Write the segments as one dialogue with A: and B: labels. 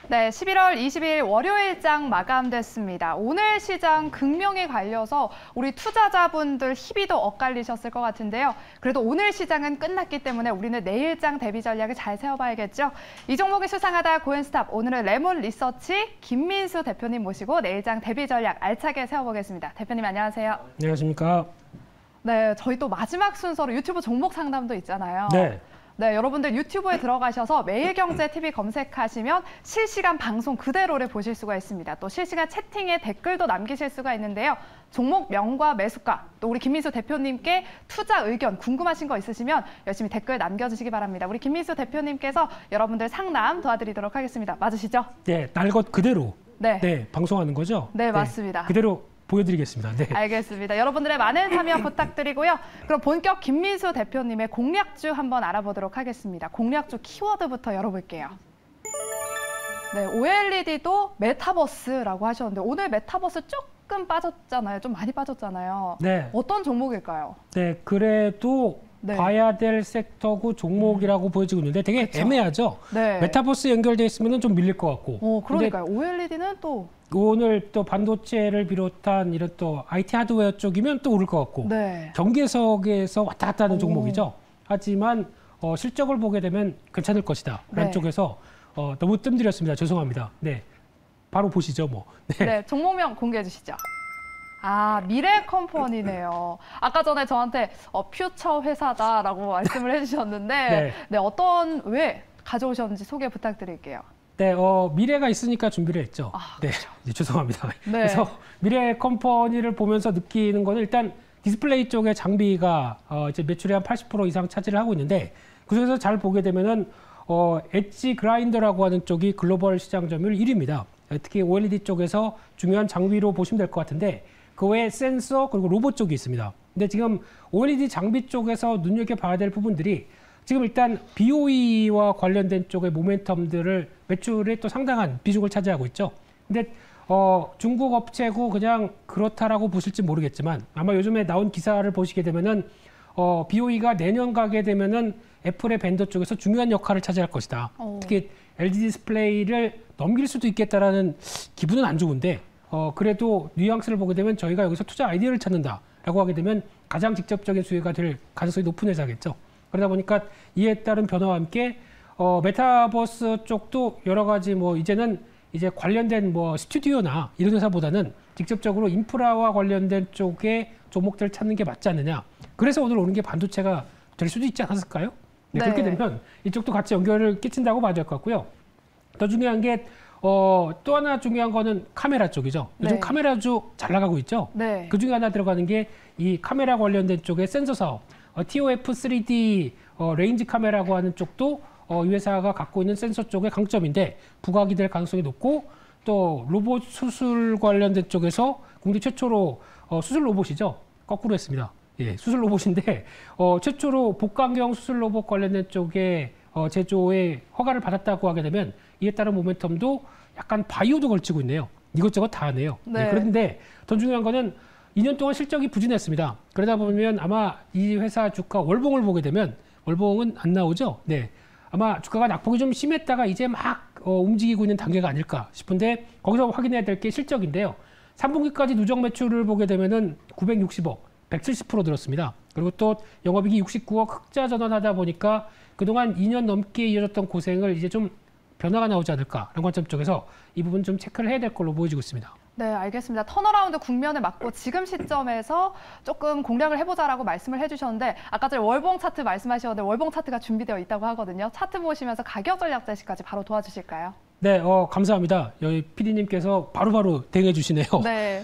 A: 네, 11월 20일 월요일장 마감됐습니다. 오늘 시장 극명히 갈려서 우리 투자자분들 희비도 엇갈리셨을 것 같은데요. 그래도 오늘 시장은 끝났기 때문에 우리는 내일장 대비 전략을 잘 세워봐야겠죠. 이 종목을 수상하다 고엔스탑, 오늘은 레몬 리서치 김민수 대표님 모시고 내일장 대비 전략 알차게 세워보겠습니다. 대표님 안녕하세요.
B: 안녕하십니까.
A: 네, 저희 또 마지막 순서로 유튜브 종목 상담도 있잖아요.
B: 네,
A: 여러분들 유튜브에 들어가셔서 매일경제TV 검색하시면 실시간 방송 그대로를 보실 수가 있습니다. 또 실시간 채팅에 댓글도 남기실 수가 있는데요. 종목명과 매수가, 또 우리 김민수 대표님께 투자 의견 궁금하신 거 있으시면 열심히 댓글 남겨주시기 바랍니다. 우리 김민수 대표님께서 여러분들 상담 도와드리도록 하겠습니다. 맞으시죠?
B: 네, 날 것 그대로
A: 네,
B: 방송하는 거죠?
A: 네, 맞습니다.
B: 그대로 보여드리겠습니다. 네.
A: 알겠습니다. 여러분들의 많은 참여 부탁드리고요. 그럼 본격 김민수 대표님의 공략주 한번 알아보도록 하겠습니다. 공략주 키워드부터 열어볼게요. 네, OLED도 메타버스라고 하셨는데 오늘 메타버스 조금 빠졌잖아요. 좀 많이 빠졌잖아요.
B: 네.
A: 어떤 종목일까요?
B: 네, 그래도
A: 네.
B: 봐야 될 섹터고 종목이라고 보여지고 있는데 되게
A: 그쵸?
B: 애매하죠?
A: 네.
B: 메타버스 연결돼 있으면 좀 밀릴 것 같고.
A: 그러니까요. OLED는 또
B: 오늘 또 반도체를 비롯한 이런 또 IT 하드웨어 쪽이면 또 오를 것 같고.
A: 네.
B: 경계석에서 왔다 갔다 하는 종목이죠. 하지만 실적을 보게 되면 괜찮을 것이다. 라는
A: 네.
B: 쪽에서 너무 뜸들였습니다. 죄송합니다. 네, 바로 보시죠. 뭐.
A: 네, 종목명 공개해 주시죠. 아, 미래컴퍼니네요. 아까 전에 저한테 퓨처 회사다라고 말씀을 해주셨는데
B: 네.
A: 왜 가져오셨는지 소개 부탁드릴게요.
B: 네, 미래가 있으니까 준비를 했죠. 네,
A: 그렇죠.
B: 네, 죄송합니다.
A: 네.
B: 그래서 미래 컴퍼니를 보면서 느끼는 거는 일단 디스플레이 쪽의 장비가 이제 매출의 한 80% 이상 차지를 하고 있는데 그중에서 잘 보게 되면은 엣지 그라인더라고 하는 쪽이 글로벌 시장 점유율 1위입니다. 특히 OLED 쪽에서 중요한 장비로 보시면 될 것 같은데 그 외에 센서 그리고 로봇 쪽이 있습니다. 근데 지금 OLED 장비 쪽에서 눈여겨봐야 될 부분들이 지금 일단 BOE와 관련된 쪽의 모멘텀들을 매출에 또 상당한 비중을 차지하고 있죠. 근데 중국 업체고 그냥 그렇다라고 보실지 모르겠지만 아마 요즘에 나온 기사를 보시게 되면은 BOE가 내년 가게 되면은 애플의 벤더 쪽에서 중요한 역할을 차지할 것이다. 특히 LG 디스플레이를 넘길 수도 있겠다라는 기분은 안 좋은데 그래도 뉘앙스를 보게 되면 저희가 여기서 투자 아이디어를 찾는다라고 하게 되면 가장 직접적인 수혜가 될 가능성이 높은 회사겠죠. 그러다 보니까 이에 따른 변화와 함께 메타버스 쪽도 여러 가지 이제는 이제 관련된 스튜디오나 이런 회사보다는 직접적으로 인프라와 관련된 쪽의 종목들을 찾는 게 맞지 않느냐. 그래서 오늘 오는 게 반도체가 될 수도 있지 않았을까요? 네, 그렇게 되면 이쪽도 같이 연결을 끼친다고 봐야 될 것 같고요. 더 중요한 게 또 하나 중요한 거는 카메라 쪽이죠. 요즘
A: 네.
B: 카메라주 잘 나가고 있죠.
A: 네.
B: 그 중에 하나 들어가는 게 이 카메라 관련된 쪽의 센서 사업. TOF 3D 레인지 카메라라고 하는 쪽도 이 회사가 갖고 있는 센서 쪽의 강점인데 부각이 될 가능성이 높고 또 로봇 수술 관련된 쪽에서 국내 최초로 수술 로봇이죠. 거꾸로 했습니다. 예, 수술 로봇인데 최초로 복강경 수술 로봇 관련된 쪽에 제조에 허가를 받았다고 하게 되면 이에 따른 모멘텀도 약간 바이오도 걸치고 있네요. 이것저것 다 하네요.
A: 네.
B: 네, 그런데 더 중요한 거는 2년 동안 실적이 부진했습니다. 그러다 보면 아마 이 회사 주가 월봉을 보게 되면 월봉은 안 나오죠. 네, 아마 주가가 낙폭이 좀 심했다가 이제 막 움직이고 있는 단계가 아닐까 싶은데 거기서 확인해야 될 게 실적인데요. 3분기까지 누적 매출을 보게 되면은 960억, 170% 늘었습니다. 그리고 또 영업이익이 69억 흑자 전환하다 보니까 그동안 2년 넘게 이어졌던 고생을 이제 좀 변화가 나오지 않을까라는 관점 쪽에서 이 부분 좀 체크를 해야 될 걸로 보여지고 있습니다.
A: 네, 알겠습니다. 턴어라운드 국면을 맞고 지금 시점에서 조금 공략을 해보자라고 말씀을 해주셨는데 아까 전에 월봉 차트 말씀하셨는데 월봉 차트가 준비되어 있다고 하거든요. 차트 보시면서 가격 전략 제시까지 바로 도와주실까요?
B: 네, 감사합니다. 여기 PD님께서 바로바로 대응해 주시네요.
A: 네.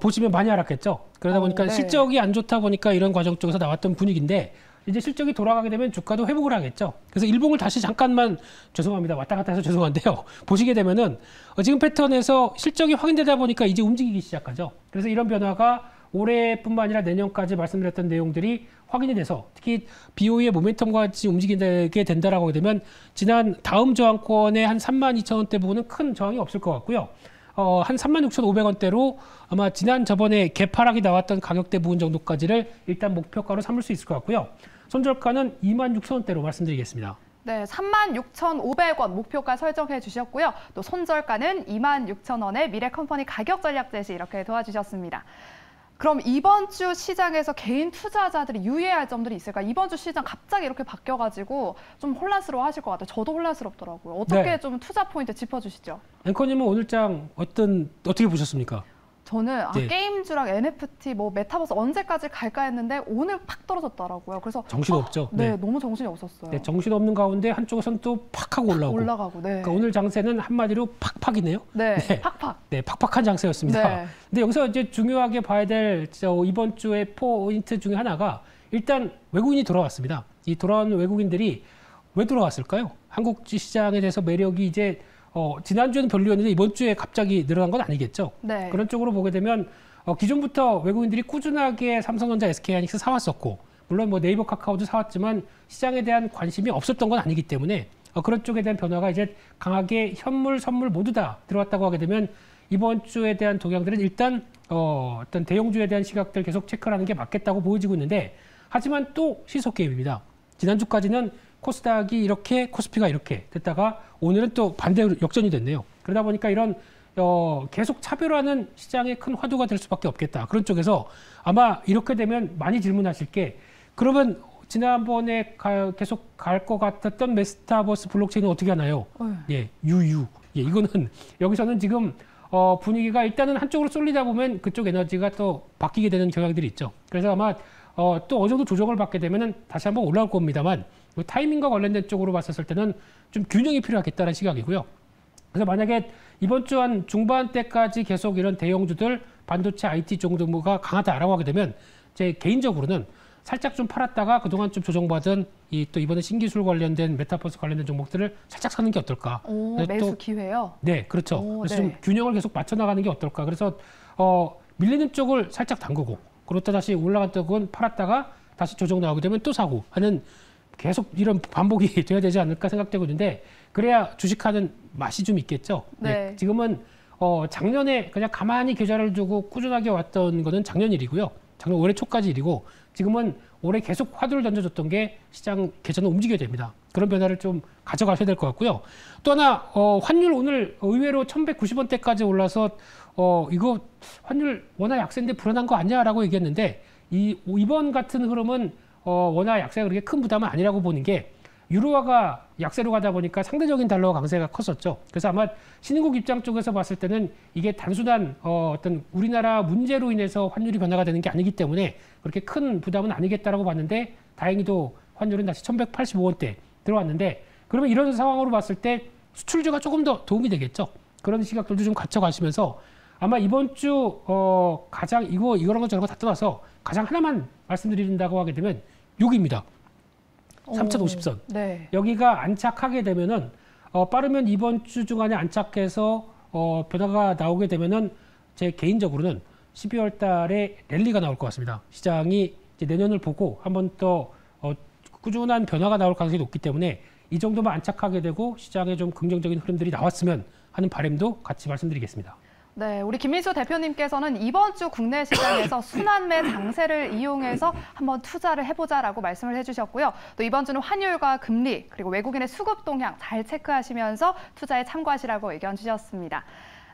B: 보시면 많이 알았겠죠. 그러다 보니까
A: 네.
B: 실적이 안 좋다 보니까 이런 과정 쪽에서 나왔던 분위기인데 이제 실적이 돌아가게 되면 주가도 회복을 하겠죠. 그래서 일봉을 다시 잠깐만 죄송합니다. 왔다 갔다 해서 죄송한데요. 보시게 되면은 지금 패턴에서 실적이 확인되다 보니까 이제 움직이기 시작하죠. 그래서 이런 변화가 올해뿐만 아니라 내년까지 말씀드렸던 내용들이 확인이 돼서 특히 BOE의 모멘텀과 같이 움직이게 된다라고 하게 되면 지난 다음 저항권의 한 32,000원대 부분은 큰 저항이 없을 것 같고요. 한 36,500원대로 아마 저번에 개파락이 나왔던 가격대 부분 정도까지를 일단 목표가로 삼을 수 있을 것 같고요. 손절가는 26,000원대로 말씀드리겠습니다.
A: 네, 36,500원 목표가 설정해 주셨고요. 또 손절가는 26,000원의 미래컴퍼니 가격 전략 제시 이렇게 도와주셨습니다. 그럼 이번 주 시장에서 개인 투자자들이 유의해야 할 점들이 있을까? 이번 주 시장 갑자기 이렇게 바뀌어가지고 좀 혼란스러워 하실 것 같아요. 저도 혼란스럽더라고요. 어떻게
B: 네.
A: 좀 투자 포인트 짚어주시죠?
B: 앵커님은 오늘장 어떻게 보셨습니까?
A: 저는
B: 네.
A: 게임주랑 NFT, 뭐 메타버스 언제까지 갈까 했는데 오늘 팍 떨어졌더라고요. 그래서
B: 정신없죠.
A: 네, 너무 정신이 없었어요.
B: 네, 정신없는 가운데 한쪽에서는 또 팍 하고 올라오고.
A: 네.
B: 그러니까 오늘 장세는 한마디로 팍팍이네요.
A: 네,
B: 네.
A: 팍팍.
B: 네, 팍팍한 장세였습니다.
A: 네.
B: 근데 여기서 이제 중요하게 봐야 될 이번 주의 포인트 중에 하나가 일단 외국인이 돌아왔습니다. 이 돌아온 외국인들이 왜 돌아왔을까요? 한국 시장에 대해서 매력이 이제 지난주에는 별로였는데 이번 주에 갑자기 늘어난 건 아니겠죠.
A: 네.
B: 그런 쪽으로 보게 되면 기존부터 외국인들이 꾸준하게 삼성전자, SK하이닉스 사왔었고 물론 뭐 네이버 카카오도 사왔지만 시장에 대한 관심이 없었던 건 아니기 때문에 그런 쪽에 대한 변화가 이제 강하게 현물, 선물 모두 다 들어왔다고 하게 되면 이번 주에 대한 동향들은 일단 어떤 대형주에 대한 시각들 계속 체크를 하는 게 맞겠다고 보여지고 있는데 하지만 또 시속 게임입니다. 지난주까지는 코스닥이 이렇게 코스피가 이렇게 됐다가 오늘은 또 반대로 역전이 됐네요. 그러다 보니까 이런 계속 차별화는 시장의 큰 화두가 될 수밖에 없겠다. 그런 쪽에서 아마 이렇게 되면 많이 질문하실 게 그러면 지난번에 계속 갈 것 같았던 메타버스 블록체인은 어떻게 하나요? 예, 유유. 예, 이거는 여기서는 지금 분위기가 일단은 한쪽으로 쏠리다 보면 그쪽 에너지가 또 바뀌게 되는 경향들이 있죠. 그래서 아마 또 어느 정도 조정을 받게 되면은 다시 한번 올라올 겁니다만 타이밍과 관련된 쪽으로 봤었을 때는 좀 균형이 필요하겠다는 시각이고요. 그래서 만약에 이번 주 한 중반 때까지 계속 이런 대형주들 반도체 IT 정도가 강하다라고 하게 되면 제 개인적으로는 살짝 좀 팔았다가 그동안 좀 조정받은 또 이번에 신기술 관련된 메타버스 관련된 종목들을 살짝 사는 게 어떨까?
A: 매수 기회요?
B: 네, 그렇죠. 그래서
A: 네.
B: 좀 균형을 계속 맞춰 나가는 게 어떨까? 그래서 밀리는 쪽을 살짝 담그고 그렇다 다시 올라간 쪽은 팔았다가 다시 조정 나오게 되면 또 사고 하는 계속 이런 반복이 돼야 되지 않을까 생각되고 있는데 그래야 주식하는 맛이 좀 있겠죠.
A: 네.
B: 지금은 작년에 그냥 가만히 계좌를 두고 꾸준하게 왔던 거는 작년 일이고요. 작년 올해 초까지 일이고 지금은 올해 계속 화두를 던져줬던 게 시장 계좌는 움직여야 됩니다. 그런 변화를 좀 가져가셔야 될 것 같고요. 또 하나 환율 오늘 의외로 1190원대까지 올라서 이거 환율 워낙 약세인데 불안한 거 아니야라고 얘기했는데 이번 같은 흐름은 워낙 약세가 그렇게 큰 부담은 아니라고 보는 게 유로화가 약세로 가다 보니까 상대적인 달러 강세가 컸었죠. 그래서 아마 신흥국 입장 쪽에서 봤을 때는 이게 단순한 어떤 우리나라 문제로 인해서 환율이 변화가 되는 게 아니기 때문에 그렇게 큰 부담은 아니겠다라고 봤는데 다행히도 환율은 다시 1185원대 들어왔는데 그러면 이런 상황으로 봤을 때 수출주가 조금 더 도움이 되겠죠. 그런 시각들도 좀 갖춰가시면서 아마 이번 주 가장 이거랑 저런 거 다 떠나서 가장 하나만 말씀드린다고 하게 되면 여기입니다. 3050선.
A: 네.
B: 여기가 안착하게 되면은 빠르면 이번 주 중간에 안착해서 변화가 나오게 되면은 제 개인적으로는 12월 달에 랠리가 나올 것 같습니다. 시장이 이제 내년을 보고 한번 더 꾸준한 변화가 나올 가능성이 높기 때문에 이 정도만 안착하게 되고 시장에 좀 긍정적인 흐름들이 나왔으면 하는 바람도 같이 말씀드리겠습니다.
A: 네, 우리 김민수 대표님께서는 이번 주 국내 시장에서 순환매 장세를 이용해서 한번 투자를 해보자라고 말씀을 해주셨고요. 또 이번 주는 환율과 금리 그리고 외국인의 수급 동향 잘 체크하시면서 투자에 참고하시라고 의견 주셨습니다.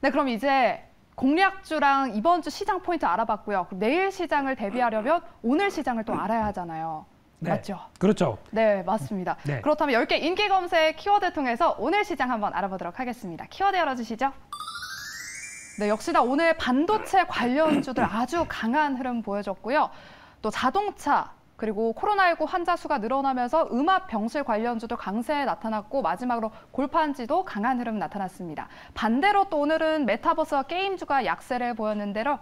A: 네, 그럼 이제 공략주랑 이번 주 시장 포인트 알아봤고요. 그럼 내일 시장을 대비하려면 오늘 시장을 또 알아야 하잖아요.
B: 네,
A: 맞죠?
B: 그렇죠.
A: 네, 맞습니다.
B: 네.
A: 그렇다면 10개 인기 검색 키워드 통해서 오늘 시장 한번 알아보도록 하겠습니다. 키워드 열어주시죠. 네, 역시나 오늘 반도체 관련주들 아주 강한 흐름 보여줬고요. 또 자동차 그리고 코로나19 환자 수가 늘어나면서 음압 병실 관련주도 강세에 나타났고 마지막으로 골판지도 강한 흐름 나타났습니다. 반대로 또 오늘은 메타버스와 게임주가 약세를 보였는데요.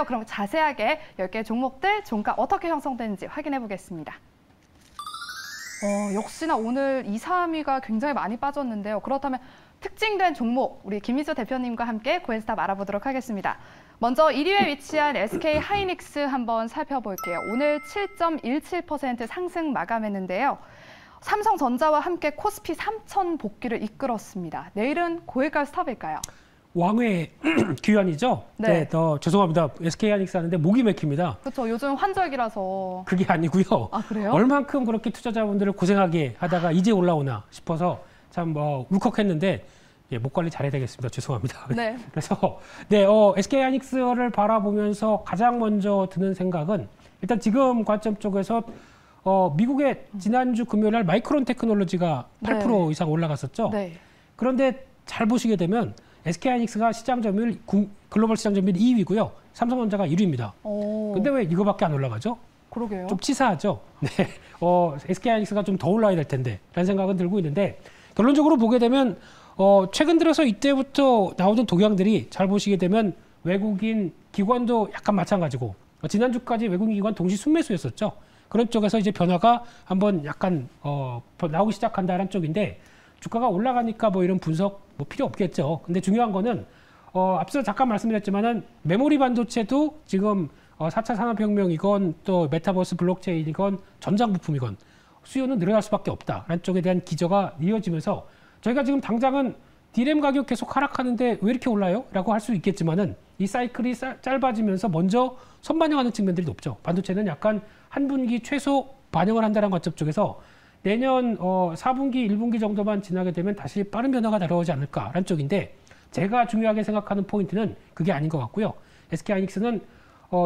A: 그럼 자세하게 10개 종목들 종가 어떻게 형성되는지 확인해 보겠습니다. 역시나 오늘 2, 3위가 굉장히 많이 빠졌는데요. 그렇다면 특징된 종목 우리 김민수 대표님과 함께 코인스탑 알아보도록 하겠습니다. 먼저 1위에 위치한 SK 하이닉스 한번 살펴볼게요. 오늘 7.17% 상승 마감했는데요. 삼성전자와 함께 코스피 3,000 복귀를 이끌었습니다. 내일은 고일까요, 스탑일까요?
B: 왕의 귀환이죠.
A: 네.
B: 죄송합니다. SK하이닉스 하는데 목이 막힙니다.
A: 그렇죠. 요즘 환절기라서.
B: 그게 아니고요.
A: 아, 그래요?
B: 얼만큼 그렇게 투자자분들을 고생하게 하다가 이제 올라오나 싶어서 참 울컥했는데 예, 목 관리 잘해야 되겠습니다. 죄송합니다.
A: 네.
B: 그래서 SK하이닉스를 바라보면서 가장 먼저 드는 생각은 일단 지금 관점 쪽에서 미국의 지난주 금요일 날 마이크론 테크놀로지가 8% 이상 올라갔었죠.
A: 네.
B: 그런데 잘 보시게 되면 SK하이닉스가 시장 점유율 글로벌 시장 점유율 2위고요. 삼성전자가 1위입니다. 근데 왜 이거밖에 안 올라가죠?
A: 그러게요.
B: 좀 치사하죠. 네. SK하이닉스가 좀 더 올라야 될 텐데 라는 생각은 들고 있는데 결론적으로 보게 되면 최근 들어서 이때부터 나오던 동향들이 잘 보시게 되면 외국인 기관도 약간 마찬가지고 지난주까지 외국인 기관 동시 순매수였었죠. 그런 쪽에서 이제 변화가 한번 약간 나오기 시작한다는 쪽인데 주가가 올라가니까 뭐 이런 분석 뭐 필요 없겠죠. 근데 중요한 거는 앞서 잠깐 말씀드렸지만은 메모리 반도체도 지금 4차 산업혁명이건 또 메타버스 블록체인이건 전장 부품이건 수요는 늘어날 수밖에 없다라는 쪽에 대한 기저가 이어지면서 저희가 지금 당장은 D램 가격 계속 하락하는데 왜 이렇게 올라요? 라고 할 수 있겠지만은 이 사이클이 짧아지면서 먼저 선반영하는 측면들이 높죠. 반도체는 약간 한 분기 최소 반영을 한다는 관점 쪽에서 내년 4분기, 1분기 정도만 지나게 되면 다시 빠른 변화가 날아오지 않을까라는 쪽인데 제가 중요하게 생각하는 포인트는 그게 아닌 것 같고요. SK하이닉스는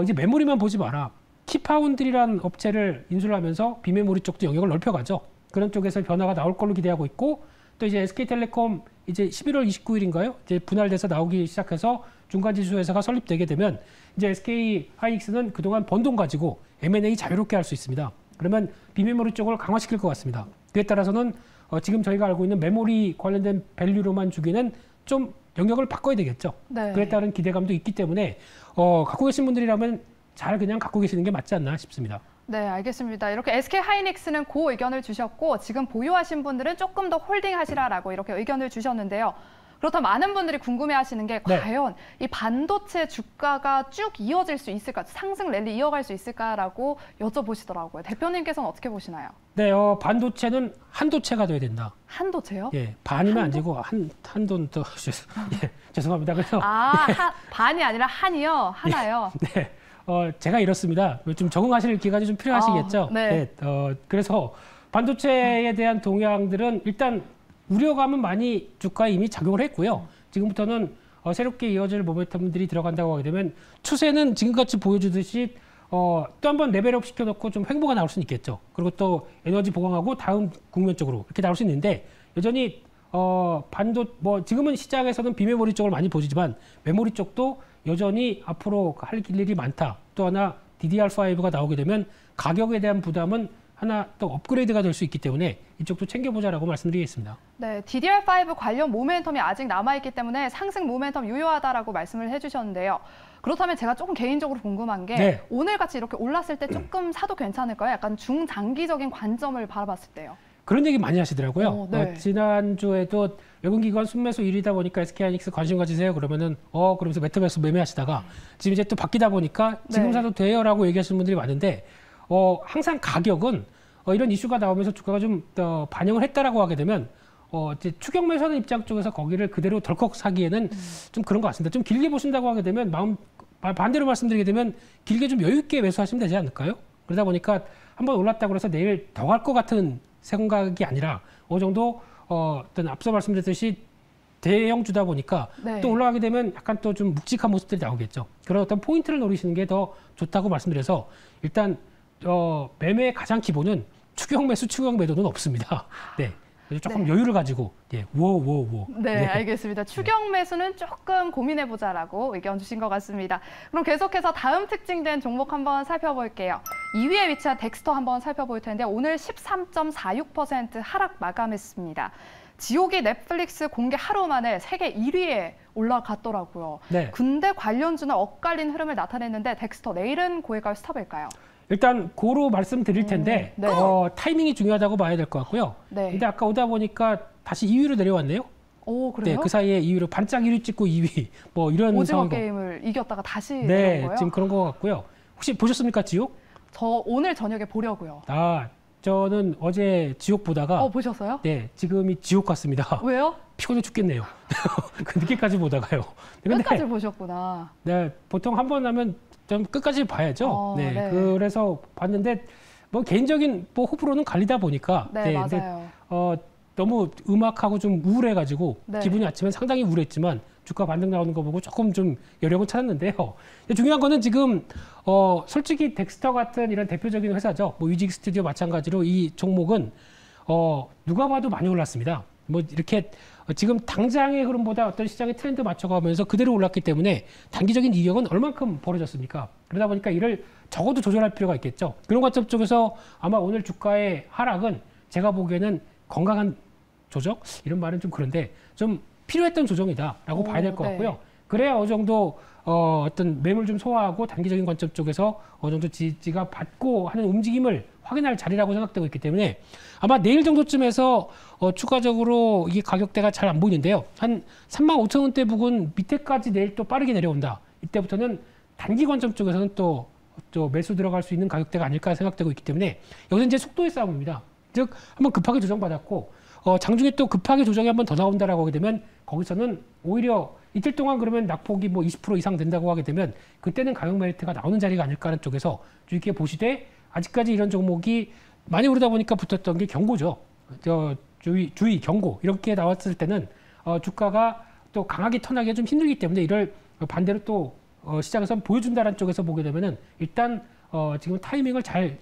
B: 이제 메모리만 보지 마라. 키파운드리라는 업체를 인수를 하면서 비메모리 쪽도 영역을 넓혀가죠. 그런 쪽에서 변화가 나올 걸로 기대하고 있고 또 이제 SK텔레콤 이제 11월 29일인가요? 이제 분할돼서 나오기 시작해서 중간지수 회사가 설립되게 되면 이제 SK하이닉스는 그동안 번 돈 가지고 M&A 자유롭게 할 수 있습니다. 그러면 비메모리 쪽을 강화시킬 것 같습니다. 그에 따라서는 지금 저희가 알고 있는 메모리 관련된 밸류로만 주기는 좀 영역을 바꿔야 되겠죠.
A: 네.
B: 그에 따른 기대감도 있기 때문에 갖고 계신 분들이라면 잘 그냥 갖고 계시는 게 맞지 않나 싶습니다.
A: 네, 알겠습니다. 이렇게 SK하이닉스는 그 의견을 주셨고 지금 보유하신 분들은 조금 더 홀딩하시라라고 이렇게 의견을 주셨는데요. 그렇다면 많은 분들이 궁금해하시는 게 과연 이 반도체 주가가 쭉 이어질 수 있을까, 상승 랠리 이어갈 수 있을까라고 여쭤보시더라고요. 대표님께서는 어떻게 보시나요?
B: 네, 반도체는 한도체가 돼야 된다.
A: 한도체요?
B: 예, 반이면 아니고 한돈 더 예, 죄송합니다. 그래서
A: 반이 아니라 한이요, 하나요.
B: 네, 제가 이렇습니다. 좀 적응하실 기간이 좀 필요하시겠죠.
A: 네.
B: 그래서 반도체에 대한 동향들은 일단 우려감은 많이 주가에 이미 작용을 했고요. 지금부터는 새롭게 이어질 모멘텀들이 들어간다고 하게 되면 추세는 지금같이 보여주듯이 또 한번 레벨업 시켜놓고 좀 횡보가 나올 수는 있겠죠. 그리고 또 에너지 보강하고 다음 국면 쪽으로 이렇게 나올 수 있는데 여전히 지금은 시장에서는 비메모리 쪽을 많이 보지만 메모리 쪽도 여전히 앞으로 할 일이 많다. 또 하나 DDR5가 나오게 되면 가격에 대한 부담은 하나 또 업그레이드가 될 수 있기 때문에 이쪽도 챙겨보자라고 말씀드리겠습니다.
A: 네, DDR5 관련 모멘텀이 아직 남아있기 때문에 상승 모멘텀 유효하다라고 말씀을 해주셨는데요. 그렇다면 제가 조금 개인적으로 궁금한 게 오늘같이 이렇게 올랐을 때 조금 사도 괜찮을까요? 약간 중장기적인 관점을 바라봤을 때요.
B: 그런 얘기 많이 하시더라고요.
A: 네.
B: 지난주에도 외국기관 순매수 1위다 보니까 SK하이닉스 관심 가지세요. 그러면은 그러면서 메타버스 매매하시다가 지금 이제 또 바뀌다 보니까 지금 사도 돼요라고 얘기하시는 분들이 많은데 항상 가격은 이런 이슈가 나오면서 주가가 좀 반영을 했다라고 하게 되면 이제 추격 매수하는 입장 쪽에서 거기를 그대로 덜컥 사기에는 좀 그런 것 같습니다. 좀 길게 보신다고 하게 되면 반대로 말씀드리게 되면 길게 좀 여유 있게 매수하시면 되지 않을까요? 그러다 보니까 한번 올랐다고 해서 내일 더 갈 것 같은 생각이 아니라 어느 정도 어떤 앞서 말씀드렸듯이 대형주다 보니까 또 올라가게 되면 약간 또 좀 묵직한 모습들이 나오겠죠. 그런 어떤 포인트를 노리시는 게 더 좋다고 말씀드려서 일단 매매의 가장 기본은 추격 매수, 추격 매도는 없습니다. 네. 조금 여유를 가지고 우호.
A: 네, 알겠습니다. 추격 매수는 조금 고민해보자라고 의견 주신 것 같습니다. 그럼 계속해서 다음 특징된 종목 한번 살펴볼게요. 2위에 위치한 덱스터 한번 살펴볼 텐데 오늘 13.46% 하락 마감했습니다. 지옥이 넷플릭스 공개 하루 만에 세계 1위에 올라갔더라고요.
B: 네.
A: 근데 관련주는 엇갈린 흐름을 나타냈는데 덱스터 내일은 고액할 스탑일까요?
B: 일단 고로 말씀드릴 텐데 타이밍이 중요하다고 봐야 될 것 같고요. 근데 아까 오다 보니까 다시 2위로 내려왔네요.
A: 오, 그래요?
B: 네, 그 사이에 2위로 반짝 1위 찍고 2위 뭐 이런
A: 오징어
B: 상황.
A: 게임을 이겼다가 다시 내려온 거예요?
B: 지금 그런 것 같고요. 혹시 보셨습니까, 지옥?
A: 저 오늘 저녁에 보려고요.
B: 저 저는 어제 지옥 보다가
A: 보셨어요?
B: 네, 지금이 지옥 같습니다.
A: 왜요?
B: 피곤해 죽겠네요. 그 늦게까지 보다가요. 근데
A: 끝까지 보셨구나.
B: 네, 보통 한 번 하면 좀 끝까지 봐야죠. 네,
A: 네.
B: 그래서 봤는데 뭐 개인적인 뭐 호불호는 갈리다 보니까
A: 네,
B: 근데,
A: 맞아요.
B: 너무 음악하고 좀 우울해가지고
A: 네.
B: 기분이 아침엔 상당히 우울했지만 주가 반등 나오는 거 보고 조금 좀 여력은 찾았는데요. 근데 중요한 거는 지금 솔직히 덱스터 같은 이런 대표적인 회사죠. 뭐 뮤직 스튜디오 마찬가지로 이 종목은 누가 봐도 많이 올랐습니다. 뭐 이렇게 지금 당장의 흐름보다 어떤 시장의 트렌드 맞춰가면서 그대로 올랐기 때문에 단기적인 이격은 얼만큼 벌어졌습니까? 그러다 보니까 이를 적어도 조절할 필요가 있겠죠. 그런 관점 쪽에서 아마 오늘 주가의 하락은 제가 보기에는 건강한 조정? 이런 말은 좀 그런데 좀 필요했던 조정이다라고 봐야 될 것 같고요.
A: 네.
B: 그래야 어느 정도 어떤 매물 좀 소화하고 단기적인 관점 쪽에서 어느 정도 지지가 받고 하는 움직임을 확인할 자리라고 생각되고 있기 때문에 아마 내일 정도쯤에서 추가적으로 이게 가격대가 잘 안 보이는데요. 한 35,000원대 부근 밑에까지 내일 또 빠르게 내려온다. 이때부터는 단기 관점 쪽에서는 또 매수 들어갈 수 있는 가격대가 아닐까 생각되고 있기 때문에 여기서 이제 속도의 싸움입니다. 즉 한번 급하게 조정받았고 장중에 또 급하게 조정이 한번 더 나온다라고 하게 되면 거기서는 오히려 이틀 동안 그러면 낙폭이 뭐 20% 이상 된다고 하게 되면 그때는 가격 메리트가 나오는 자리가 아닐까 하는 쪽에서 주의깊게 보시되 아직까지 이런 종목이 많이 오르다 보니까 붙었던 게 경고죠. 주의 경고 이렇게 나왔을 때는 주가가 또 강하게 턴하기가 좀 힘들기 때문에 이를 반대로 또 시장에서 보여준다는 쪽에서 보게 되면은 일단 지금 타이밍을 잘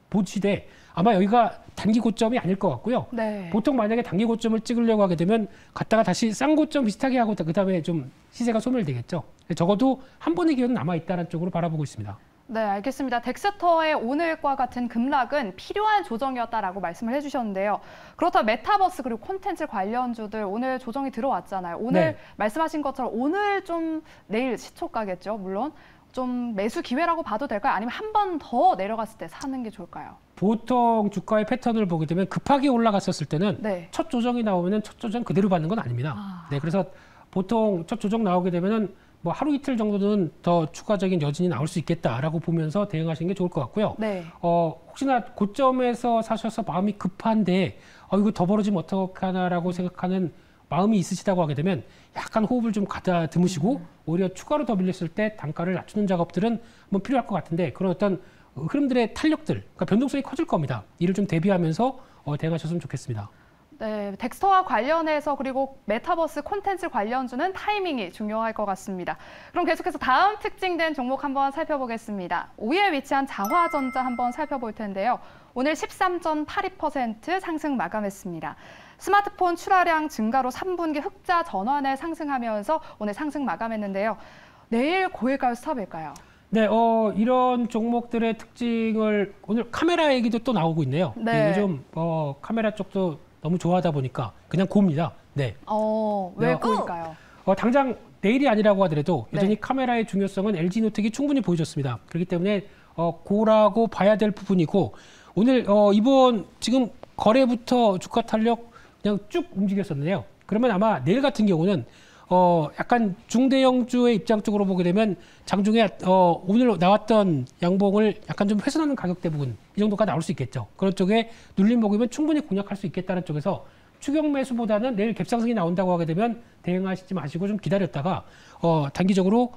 B: 보시되 아마 여기가 단기 고점이 아닐 것 같고요.
A: 네.
B: 보통 만약에 단기 고점을 찍으려고 하게 되면 갔다가 다시 싼 고점 비슷하게 하고 그다음에 좀 시세가 소멸되겠죠. 적어도 한 번의 기회는 남아있다는 쪽으로 바라보고 있습니다.
A: 네, 알겠습니다. 덱스터의 오늘과 같은 급락은 필요한 조정이었다라고 말씀을 해주셨는데요. 그렇다면 메타버스 그리고 콘텐츠 관련주들 오늘 조정이 들어왔잖아요. 오늘
B: 네.
A: 말씀하신 것처럼 오늘 좀 내일 시초가겠죠, 물론. 좀 매수 기회라고 봐도 될까요? 아니면 한 번 더 내려갔을 때 사는 게 좋을까요?
B: 보통 주가의 패턴을 보게 되면 급하게 올라갔었을 때는
A: 네.
B: 첫 조정이 나오면 첫 조정 그대로 받는 건 아닙니다. 네, 그래서 보통 첫 조정 나오게 되면은 뭐 하루 이틀 정도는 더 추가적인 여진이 나올 수 있겠다라고 보면서 대응하시는 게 좋을 것 같고요.
A: 네.
B: 혹시나 고점에서 사셔서 마음이 급한데 이거 더 벌어지면 어떡하나라고 생각하는 마음이 있으시다고 하게 되면 약간 호흡을 좀 가다듬으시고 오히려 추가로 더 밀렸을 때 단가를 낮추는 작업들은 뭐 필요할 것 같은데 그런 어떤 흐름들의 탄력들, 그러니까 변동성이 커질 겁니다. 이를 좀 대비하면서 대응하셨으면 좋겠습니다.
A: 네, 덱스터와 관련해서 그리고 메타버스 콘텐츠 관련주는 타이밍이 중요할 것 같습니다. 그럼 계속해서 다음 특징된 종목 한번 살펴보겠습니다. 5위에 위치한 자화전자 한번 살펴볼 텐데요. 오늘 13.82% 상승 마감했습니다. 스마트폰 출하량 증가로 3분기 흑자 전환에 상승하면서 오늘 상승 마감했는데요. 내일 고일까요, 스탑일까요?
B: 네, 이런 종목들의 특징을 오늘 카메라 얘기도 또 나오고 있네요.
A: 네.
B: 요즘 카메라 쪽도 너무 좋아하다 보니까 그냥 고입니다. 네.
A: 왜 고일까요?
B: 당장 내일이 아니라고 하더라도 여전히
A: 네.
B: 카메라의 중요성은 LG노텍이 충분히 보여줬습니다. 그렇기 때문에 고라고 봐야 될 부분이고 오늘 이번 지금 거래부터 주가 탄력 그냥 쭉 움직였었네요. 그러면 아마 내일 같은 경우는 약간 중대형주의 입장 쪽으로 보게 되면 장중에 오늘 나왔던 양봉을 약간 좀 훼손하는 가격대 부분 이 정도가 나올 수 있겠죠. 그런 쪽에 눌림 목이면 충분히 공략할 수 있겠다는 쪽에서 추격 매수보다는 내일 갭상승이 나온다고 하게 되면 대응하시지 마시고 좀 기다렸다가 단기적으로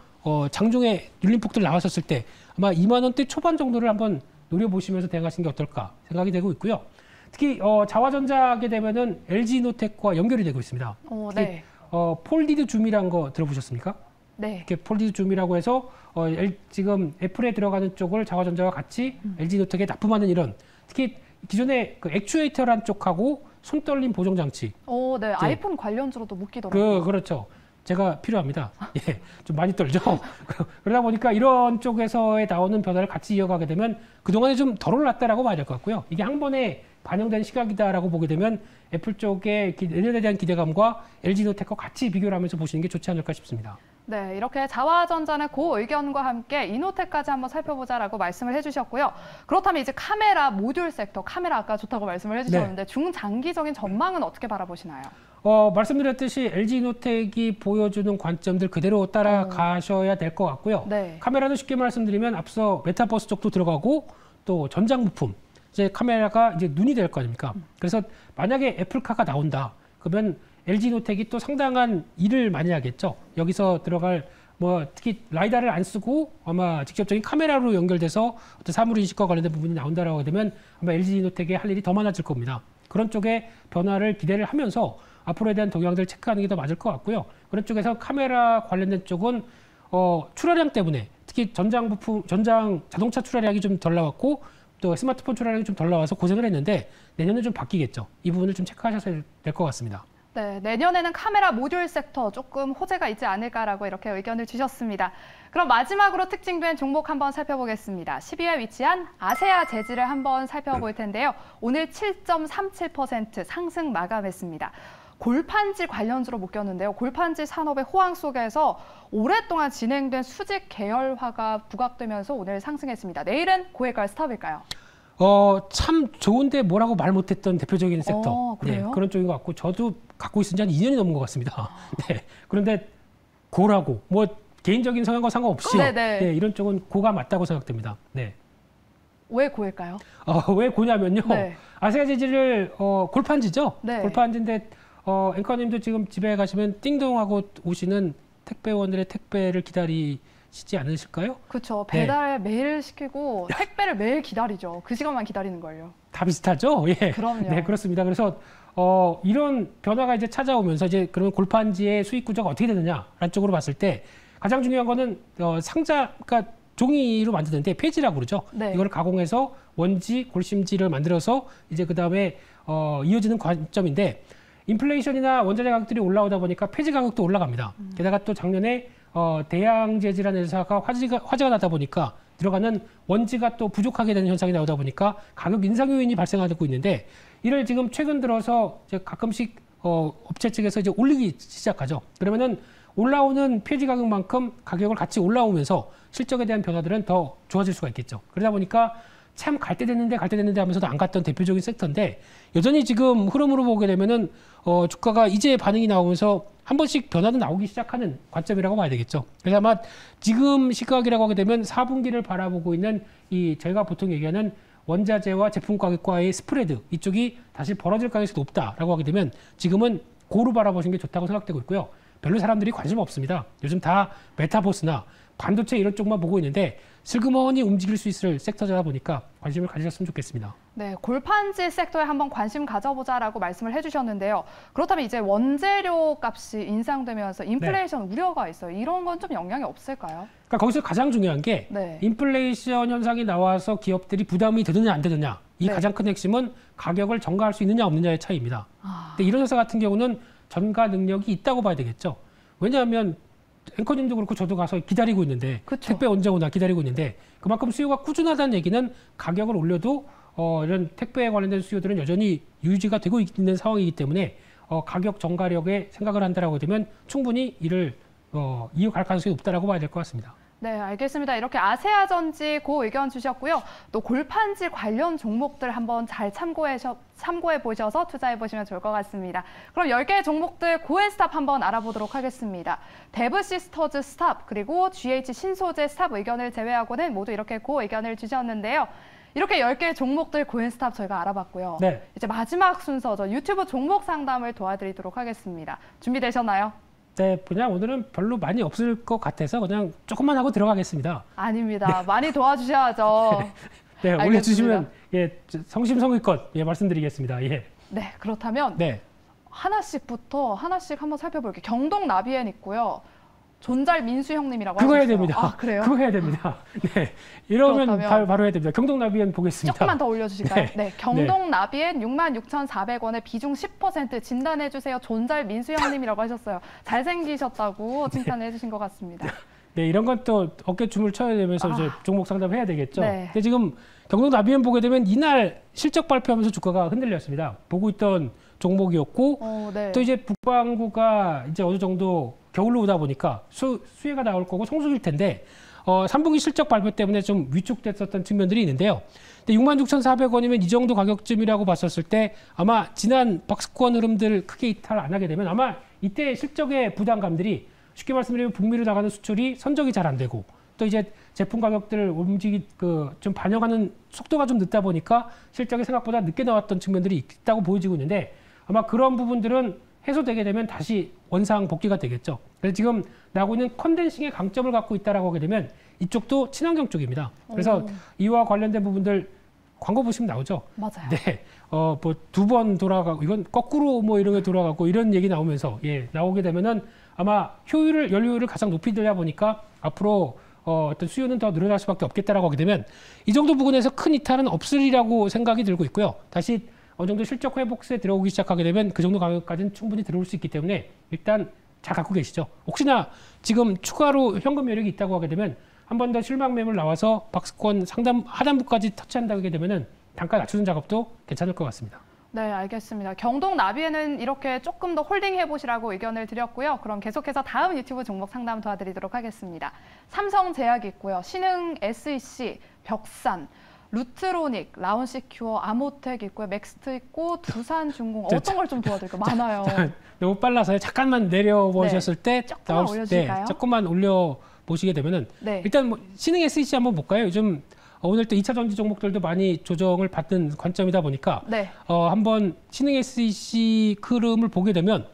B: 장중에 눌림폭들 나왔었을 때 아마 2만 원대 초반 정도를 한번 노려보시면서 대응하시는 게 어떨까 생각이 되고 있고요. 특히 자화전자 하게 되면은 LG노텍과 연결이 되고 있습니다.
A: 네.
B: 폴디드 줌이란 거 들어보셨습니까?
A: 네.
B: 이렇게 폴디드 줌이라고 해서 지금 애플에 들어가는 쪽을 자화전자와 같이 LG노텍에 납품하는 이런 특히 기존의 그 액추에이터란 쪽하고 손떨림 보정 장치.
A: 네. 아이폰 관련주로도 묶이더라고요.
B: 그렇죠. 제가 필요합니다. 예, 좀 많이 떨죠. 그러다 보니까 이런 쪽에서의 나오는 변화를 같이 이어가게 되면 그동안에 좀 덜 올랐다라고 봐야 될 것 같고요. 이게 한 번에 반영된 시각이다라고 보게 되면 애플 쪽의 내년에 대한 기대감과 LG노텍과 같이 비교를 하면서 보시는 게 좋지 않을까 싶습니다.
A: 네, 이렇게 자화전자는 그 의견과 함께 이노텍까지 한번 살펴보자라고 말씀을 해주셨고요. 그렇다면 이제 카메라 모듈 섹터, 카메라 아까 좋다고 말씀을 해주셨는데 중장기적인 전망은 어떻게 바라보시나요?
B: 말씀드렸듯이 LG노텍이 보여주는 관점들 그대로 따라가셔야 될 것 같고요.
A: 네.
B: 카메라는 쉽게 말씀드리면 앞서 메타버스 쪽도 들어가고 또 전장 부품, 이제 카메라가 이제 눈이 될 거 아닙니까? 그래서 만약에 애플카가 나온다. 그러면 LG노텍이 또 상당한 일을 많이 하겠죠. 여기서 들어갈 뭐 특히 라이다를 안 쓰고 아마 직접적인 카메라로 연결돼서 어떤 사물 인식과 관련된 부분이 나온다라고 되면 아마 LG노텍에 할 일이 더 많아질 겁니다. 그런 쪽에 변화를 기대를 하면서 앞으로에 대한 동향들을 체크하는 게 더 맞을 것 같고요. 그런 쪽에서 카메라 관련된 쪽은 출하량 때문에 특히 전장 자동차 출하량이 좀 덜 나왔고 또 스마트폰 출하량이 좀 덜 나와서 고생을 했는데 내년에 좀 바뀌겠죠. 이 부분을 좀 체크하셔야 될 것 같습니다.
A: 네, 내년에는 카메라 모듈 섹터 조금 호재가 있지 않을까라고 이렇게 의견을 주셨습니다. 그럼 마지막으로 특징된 종목 한번 살펴보겠습니다. 10위에 위치한 아세아 재즈를 한번 살펴볼 텐데요. 오늘 7.37% 상승 마감했습니다. 골판지 관련주로 묶였는데요. 골판지 산업의 호황 속에서 오랫동안 진행된 수직 계열화가 부각되면서 오늘 상승했습니다. 내일은 고액갈 스탑일까요?
B: 참 좋은데 뭐라고 말 못했던 대표적인 섹터.
A: 그래요?
B: 네, 그런 쪽인 것 같고 저도 갖고 있은 지 한 2년이 넘은 것 같습니다. 네, 그런데 고라고 뭐 개인적인 성향과 상관없이 네, 이런 쪽은 고가 맞다고 생각됩니다. 네.
A: 왜 고일까요?
B: 왜 고냐면요.
A: 네.
B: 아세아 재즈를 골판지죠.
A: 네.
B: 골판지인데 앵커님도 지금 집에 가시면 띵동하고 오시는 택배원들의 택배를 기다리시지 않으실까요?
A: 그렇죠. 배달 매일 시키고 택배를 매일 기다리죠. 그 시간만 기다리는 걸요.
B: 다 비슷하죠. 예.
A: 그럼요.
B: 네, 그렇습니다. 그래서 이런 변화가 이제 찾아오면서 이제 그러면 골판지의 수익 구조가 어떻게 되느냐라는 쪽으로 봤을 때 가장 중요한 거는 상자, 그러니까 종이로 만드는데 폐지라고 그러죠.
A: 네.
B: 이걸 가공해서 원지, 골심지를 만들어서 이제 그 다음에 이어지는 관점인데 인플레이션이나 원자재 가격들이 올라오다 보니까 폐지 가격도 올라갑니다. 게다가 또 작년에 대양재지라는 회사가 화제가 나다 보니까 들어가는 원지가 또 부족하게 되는 현상이 나오다 보니까 가격 인상 요인이 발생하고 있는데 이를 지금 최근 들어서 이제 가끔씩 업체 측에서 이제 올리기 시작하죠. 그러면은 올라오는 폐지 가격만큼 가격을 같이 올라오면서 실적에 대한 변화들은 더 좋아질 수가 있겠죠. 그러다 보니까 참 갈 때 됐는데 하면서도 안 갔던 대표적인 섹터인데 여전히 지금 흐름으로 보게 되면은 주가가 이제 반응이 나오면서 한 번씩 변화도 나오기 시작하는 관점이라고 봐야 되겠죠. 그래서 아마 지금 시각이라고 하게 되면 4분기를 바라보고 있는 이 저희가 보통 얘기하는 원자재와 제품 가격과의 스프레드 이쪽이 다시 벌어질 가능성이 높다라고 하게 되면 지금은 고루 바라보시는 게 좋다고 생각되고 있고요. 별로 사람들이 관심 없습니다. 요즘 다 메타버스나 반도체 이런 쪽만 보고 있는데 슬그머니 움직일 수 있을 섹터다 보니까 관심을 가지셨으면 좋겠습니다.
A: 네, 골판지 섹터에 한번 관심 가져보자라고 말씀을 해주셨는데요. 그렇다면 이제 원재료 값이 인상되면서 인플레이션 우려가 있어요. 이런 건 좀 영향이 없을까요?
B: 그러니까 거기서 가장 중요한 게 인플레이션 현상이 나와서 기업들이 부담이 되느냐 안 되느냐 이 가장 큰 핵심은 가격을 전가할 수 있느냐 없느냐의 차이입니다. 근데 이런 회사 같은 경우는 전가 능력이 있다고 봐야 되겠죠. 왜냐하면 앵커님도 그렇고 저도 가서 기다리고 있는데
A: 그쵸.
B: 택배 언제 오나 기다리고 있는데 그만큼 수요가 꾸준하다는 얘기는 가격을 올려도 이런 택배에 관련된 수요들은 여전히 유지가 되고 있는 상황이기 때문에 가격 전가력에 생각을 한다라고 되면 충분히 이를 이어갈 가능성이 높다라고 봐야 될 것 같습니다.
A: 네, 알겠습니다. 이렇게 아세아전지 고 의견 주셨고요. 또 골판지 관련 종목들 한번 잘 참고해 보셔서 투자해 보시면 좋을 것 같습니다. 그럼 10개의 종목들 고앤스탑 한번 알아보도록 하겠습니다. 데브시스터즈 스탑 그리고 GH 신소재 스탑 의견을 제외하고는 모두 이렇게 고 의견을 주셨는데요. 이렇게 10개의 종목들 고앤스탑 저희가 알아봤고요.
B: 네.
A: 이제 마지막 순서죠. 유튜브 종목 상담을 도와드리도록 하겠습니다. 준비되셨나요?
B: 네, 그냥 오늘은 별로 많이 없을 것 같아서 그냥 조금만 하고 들어가겠습니다.
A: 아닙니다. 네. 많이 도와주셔야죠.
B: 네, 올려주시면 성심성의껏 말씀드리겠습니다. 예.
A: 네, 그렇다면 하나씩 한번 살펴볼게요. 경동 나비엔 있고요. 존잘 민수 형님이라고
B: 그거
A: 하셨어요.
B: 해야 됩니다.
A: 아, 그래요?
B: 그거 해야 됩니다. 네, 이러면 바로 해야 됩니다. 경동 나비엔 보겠습니다.
A: 조금만 더 올려주실까요? 네, 경동 나비엔 66,400원에 비중 10% 진단해주세요. 존잘 민수 형님이라고 하셨어요. 잘생기셨다고 칭찬을 해주신 것 같습니다.
B: 네, 이런 건 또 어깨춤을 춰야 되면서 이제 종목 상담해야 되겠죠.
A: 네.
B: 근데 지금 경동 나비엔 보게 되면 이날 실적 발표하면서 주가가 흔들렸습니다. 보고 있던 종목이었고 또 이제 북방구가 이제 어느 정도 겨울로 오다 보니까 수혜가 나올 거고 성수기일 텐데 3분기 실적 발표 때문에 좀 위축됐었던 측면들이 있는데요. 근데 66,400원이면 이 정도 가격쯤이라고 봤었을 때 아마 지난 박스권 흐름들 크게 이탈 안 하게 되면 아마 이때 실적의 부담감들이 쉽게 말씀드리면 북미로 나가는 수출이 선적이 잘 안 되고 또 이제 제품 가격들 좀 반영하는 속도가 좀 늦다 보니까 실적이 생각보다 늦게 나왔던 측면들이 있다고 보여지고 있는데 아마 그런 부분들은 해소되게 되면 다시 원상 복귀가 되겠죠. 그래서 지금 나오고 있는 컨덴싱의 강점을 갖고 있다라고 하게 되면 이쪽도 친환경 쪽입니다. 그래서 이와 관련된 부분들 광고 보시면 나오죠.
A: 맞아요.
B: 네, 뭐 두 번 돌아가고 이건 거꾸로 뭐 이런 게 돌아가고 이런 얘기 나오면서 나오게 되면은 아마 연료율을 가장 높이 들다 보니까 앞으로 어떤 수요는 더 늘어날 수밖에 없겠다라고 하게 되면 이 정도 부분에서 큰 이탈은 없으리라고 생각이 들고 있고요. 다시 어느 정도 실적 회복세에 들어오기 시작하게 되면 그 정도 가격까지는 충분히 들어올 수 있기 때문에 일단 잘 갖고 계시죠. 혹시나 지금 추가로 현금 여력이 있다고 하게 되면 한 번 더 실망 매물 나와서 박스권 하단부까지 터치한다고 하게 되면은 단가 낮추는 작업도 괜찮을 것 같습니다.
A: 네, 알겠습니다. 경동 나비에는 이렇게 조금 더 홀딩 해보시라고 의견을 드렸고요. 그럼 계속해서 다음 유튜브 종목 상담 도와드리도록 하겠습니다. 삼성제약이 있고요. 신흥 SEC, 벽산, 루트로닉, 라운시큐어, 아모텍 있고요. 맥스트 있고 두산중공. 어떤 걸 좀 도와드릴까요? 많아요.
B: 너무 빨라서요. 잠깐만 내려보셨을 때
A: 조금만 올려주실까요?
B: 조금만 올려보시게 되면은 일단 뭐 신흥 SEC 한번 볼까요? 요즘 오늘 또 2차 전지 종목들도 많이 조정을 받는 관점이다 보니까 한번 신흥 SEC 흐름을 보게 되면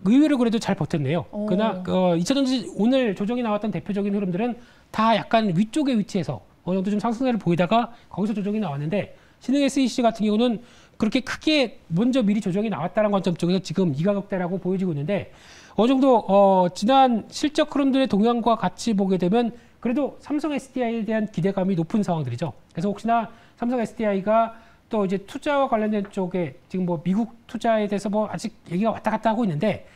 B: 의외로 그래도 잘 버텼네요. 그러나 2차 전지 오늘 조정이 나왔던 대표적인 흐름들은 다 약간 위쪽에 위치해서 어느 정도 좀 상승세를 보이다가 거기서 조정이 나왔는데 신흥 SEC 같은 경우는 그렇게 크게 먼저 미리 조정이 나왔다는 관점 쪽에서 지금 이 가격대라고 보여지고 있는데 어느 정도 지난 실적 흐름들의 동향과 같이 보게 되면 그래도 삼성 SDI에 대한 기대감이 높은 상황들이죠. 그래서 혹시나 삼성 SDI가 또 이제 투자와 관련된 쪽에 지금 뭐 미국 투자에 대해서 뭐 아직 얘기가 왔다 갔다 하고 있는데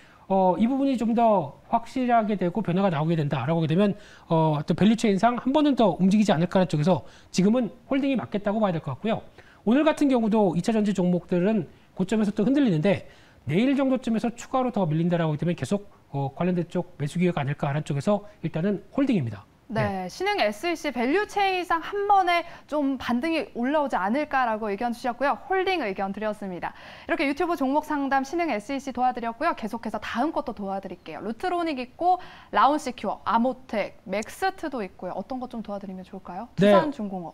B: 이 부분이 좀 더 확실하게 되고 변화가 나오게 된다라고 하게 되면 어떤 밸류체인상 한 번은 더 움직이지 않을까라는 쪽에서 지금은 홀딩이 맞겠다고 봐야 될 것 같고요. 오늘 같은 경우도 2차 전지 종목들은 고점에서 또 흔들리는데 내일 정도쯤에서 추가로 더 밀린다라고 하게 되면 계속 관련된 쪽 매수 기회가 아닐까라는 쪽에서 일단은 홀딩입니다.
A: 네, 신흥 SEC 밸류체인상 한 번에 좀 반등이 올라오지 않을까라고 의견 주셨고요. 홀딩 의견 드렸습니다. 이렇게 유튜브 종목 상담 신흥 SEC 도와드렸고요. 계속해서 다음 것도 도와드릴게요. 루트로닉 있고 라운시큐어, 아모텍, 맥스트도 있고요. 어떤 것 좀 도와드리면 좋을까요? 두산중공업.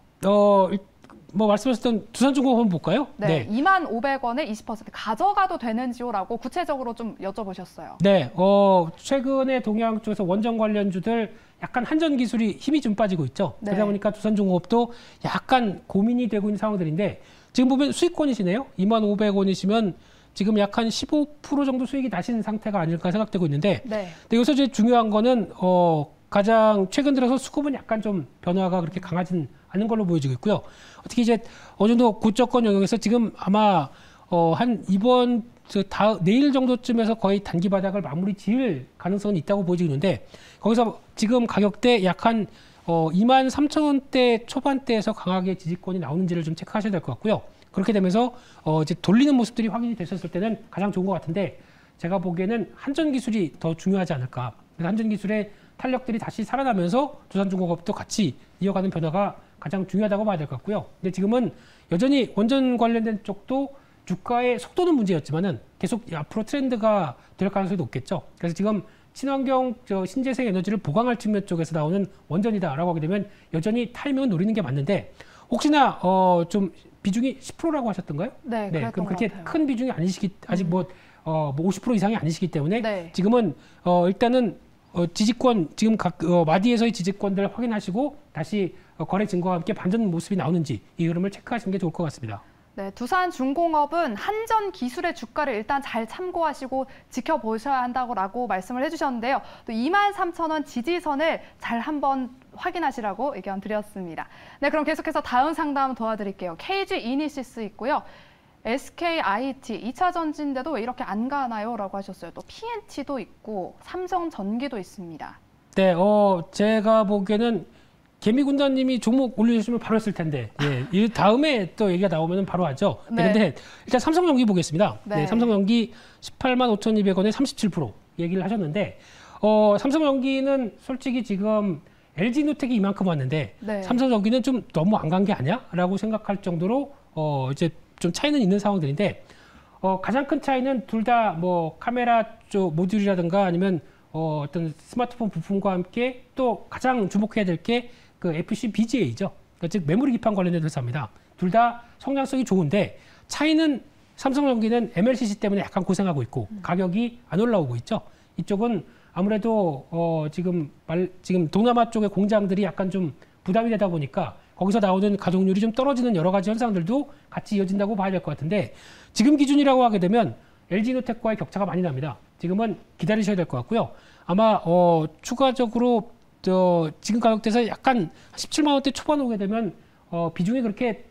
B: 뭐 말씀하셨던 두산중공업 한번 볼까요?
A: 네, 25,500원에 20% 가져가도 되는지요라고 구체적으로 좀 여쭤보셨어요.
B: 네, 최근에 동양 쪽에서 원전 관련주들 약간 한전 기술이 힘이 좀 빠지고 있죠. 그러다 보니까 두산중공업도 약간 고민이 되고 있는 상황들인데 지금 보면 수익권이시네요. 25,500원이시면 지금 약 한 15% 정도 수익이 나신 상태가 아닐까 생각되고 있는데 근데 여기서 제일 중요한 거는 가장 최근 들어서 수급은 약간 좀 변화가 그렇게 강하진 않은 걸로 보여지고 있고요. 어떻게 이제 어느 정도 고저권 영역에서 지금 아마 한 이번 내일 정도쯤에서 거의 단기 바닥을 마무리 지을 가능성은 있다고 보여지고 있는데 거기서 지금 가격대 약 한 23,000원대 초반대에서 강하게 지지권이 나오는지를 좀 체크하셔야 될 것 같고요. 그렇게 되면서 이제 돌리는 모습들이 확인이 되셨을 때는 가장 좋은 것 같은데 제가 보기에는 한전 기술이 더 중요하지 않을까. 그래서 한전 기술의 탄력들이 다시 살아나면서 두산중공업도 같이 이어가는 변화가 가장 중요하다고 봐야 될 것 같고요. 근데 지금은 여전히 원전 관련된 쪽도 주가의 속도는 문제였지만은 계속 앞으로 트렌드가 될 가능성이 높겠죠. 그래서 지금 친환경 신재생 에너지를 보강할 측면 쪽에서 나오는 원전이다라고 하게 되면 여전히 타이밍은 노리는 게 맞는데 혹시나 좀 비중이 10%라고 하셨던가요?
A: 네,
B: 그럼 그렇게 큰 비중이 아니시기 아직 뭐 50% 이상이 아니시기 때문에 지금은 일단은 지지권 지금 마디에서의 지지권들 확인하시고 다시 거래 증거와 함께 반전 모습이 나오는지 이 흐름을 체크하시는 게 좋을 것 같습니다.
A: 네, 두산중공업은 한전 기술의 주가를 일단 잘 참고하시고 지켜보셔야 한다고 말씀을 해주셨는데요. 또 23,000원 지지선을 잘 한번 확인하시라고 의견 드렸습니다. 네, 그럼 계속해서 다음 상담 도와드릴게요. KG 이니시스 있고요. SKIT, 2차 전지인데도 왜 이렇게 안 가나요? 라고 하셨어요. 또 PNT도 있고 삼성전기도 있습니다.
B: 네, 제가 보기에는 개미군단님이 종목 올려주시면 바로 했을 텐데 이 다음에 또 얘기가 나오면 바로 하죠. 그런데 일단 삼성전기 보겠습니다. 삼성전기 185,200원에 37% 얘기를 하셨는데 삼성전기는 솔직히 지금 LG노텍이 이만큼 왔는데 삼성전기는 좀 너무 안 간 게 아니야? 라고 생각할 정도로 이제 좀 차이는 있는 상황들인데 가장 큰 차이는 둘 다 뭐 카메라 쪽 모듈이라든가 아니면 어떤 스마트폰 부품과 함께 또 가장 주목해야 될 게 그 FC BGA죠. 그러니까 즉 메모리 기판 관련된 회사입니다. 둘 다 성장성이 좋은데 차이는 삼성전기는 MLCC 때문에 약간 고생하고 있고 가격이 안 올라오고 있죠. 이쪽은 아무래도 지금 동남아 쪽의 공장들이 약간 좀 부담이 되다 보니까 거기서 나오는 가동률이 좀 떨어지는 여러 가지 현상들도 같이 이어진다고 봐야 될 것 같은데 지금 기준이라고 하게 되면 LG노텍과의 격차가 많이 납니다. 지금은 기다리셔야 될 것 같고요. 아마 추가적으로 지금 가격대에서 약간 17만 원대 초반 오게 되면 비중이 그렇게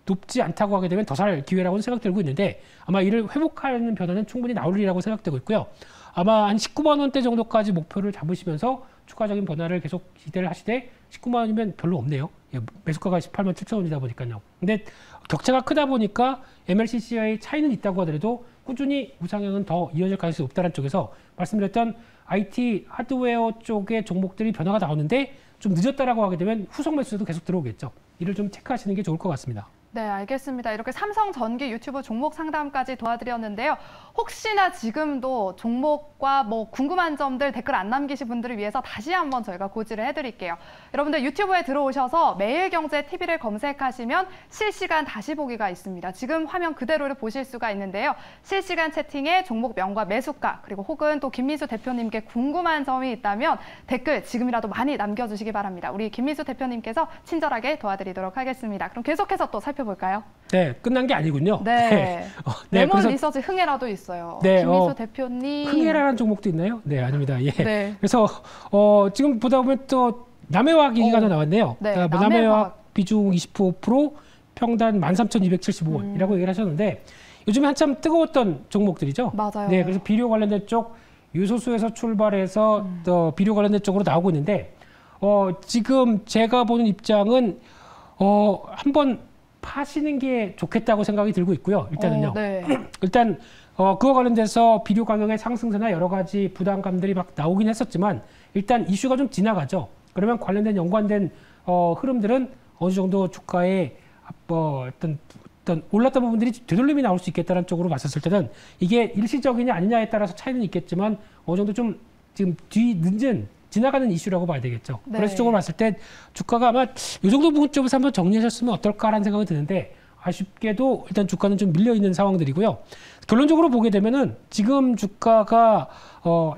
B: 높지 않다고 하게 되면 더 살 기회라고는 생각되고 있는데 아마 이를 회복하는 변화는 충분히 나오리라고 생각되고 있고요. 아마 한 19만 원대 정도까지 목표를 잡으시면서 추가적인 변화를 계속 기대를 하시되 19만 원이면 별로 없네요. 예, 매수가가 18만 7천 원이다 보니까요. 근데 격차가 크다 보니까 MLCC와의 차이는 있다고 하더라도 꾸준히 우상향은 더 이어질 가능성이 높다는 쪽에서 말씀드렸던 IT 하드웨어 쪽의 종목들이 변화가 나오는데 좀 늦었다라고 하게 되면 후속 매수도 계속 들어오겠죠. 이를 좀 체크하시는 게 좋을 것 같습니다.
A: 네, 알겠습니다. 이렇게 삼성전기 유튜브 종목 상담까지 도와드렸는데요. 혹시나 지금도 종목과 뭐 궁금한 점들 댓글 안 남기신 분들을 위해서 다시 한번 저희가 고지를 해드릴게요. 여러분들 유튜브에 들어오셔서 매일경제TV를 검색하시면 실시간 다시 보기가 있습니다. 지금 화면 그대로를 보실 수가 있는데요. 실시간 채팅에 종목명과 매수가 그리고 혹은 또 김민수 대표님께 궁금한 점이 있다면 댓글 지금이라도 많이 남겨주시기 바랍니다. 우리 김민수 대표님께서 친절하게 도와드리도록 하겠습니다. 그럼 계속해서 또 살펴볼까요?
B: 네, 끝난 게 아니군요.
A: 네.
B: 네,
A: 레몬
B: 그래서
A: 리서치 흥해라도 있어요.
B: 네,
A: 김민수 대표님.
B: 흥해라라는 종목도 있나요? 네, 아닙니다. 예.
A: 네.
B: 그래서 지금 보다 보면 또 남해화학 얘기가 나왔네요.
A: 네,
B: 그러니까 남해화학 비중 25%, 평단 13,275원이라고 얘기를 하셨는데 요즘에 한참 뜨거웠던 종목들이죠.
A: 맞아요.
B: 네, 그래서 비료 관련된 쪽 유소수에서 출발해서 또 비료 관련된 쪽으로 나오고 있는데 지금 제가 보는 입장은 한번 파시는 게 좋겠다고 생각이 들고 있고요. 일단은요.
A: 네.
B: 일단 그와 관련돼서 비료 가격의 상승세나 여러 가지 부담감들이 막 나오긴 했었지만 일단 이슈가 좀 지나가죠. 그러면 관련된 연관된 흐름들은 어느 정도 주가에 어떤 올랐던 부분들이 되돌림이 나올 수 있겠다는 쪽으로 봤었을 때는 이게 일시적이냐 아니냐에 따라서 차이는 있겠지만 어느 정도 좀 지금 뒤늦은 지나가는 이슈라고 봐야 되겠죠.
A: 네.
B: 그래서 쪽으로 봤을 때 주가가 아마 이 정도 부분 쪽에서 한번 정리하셨으면 어떨까라는 생각이 드는데 아쉽게도 일단 주가는 좀 밀려 있는 상황들이고요. 결론적으로 보게 되면은 지금 주가가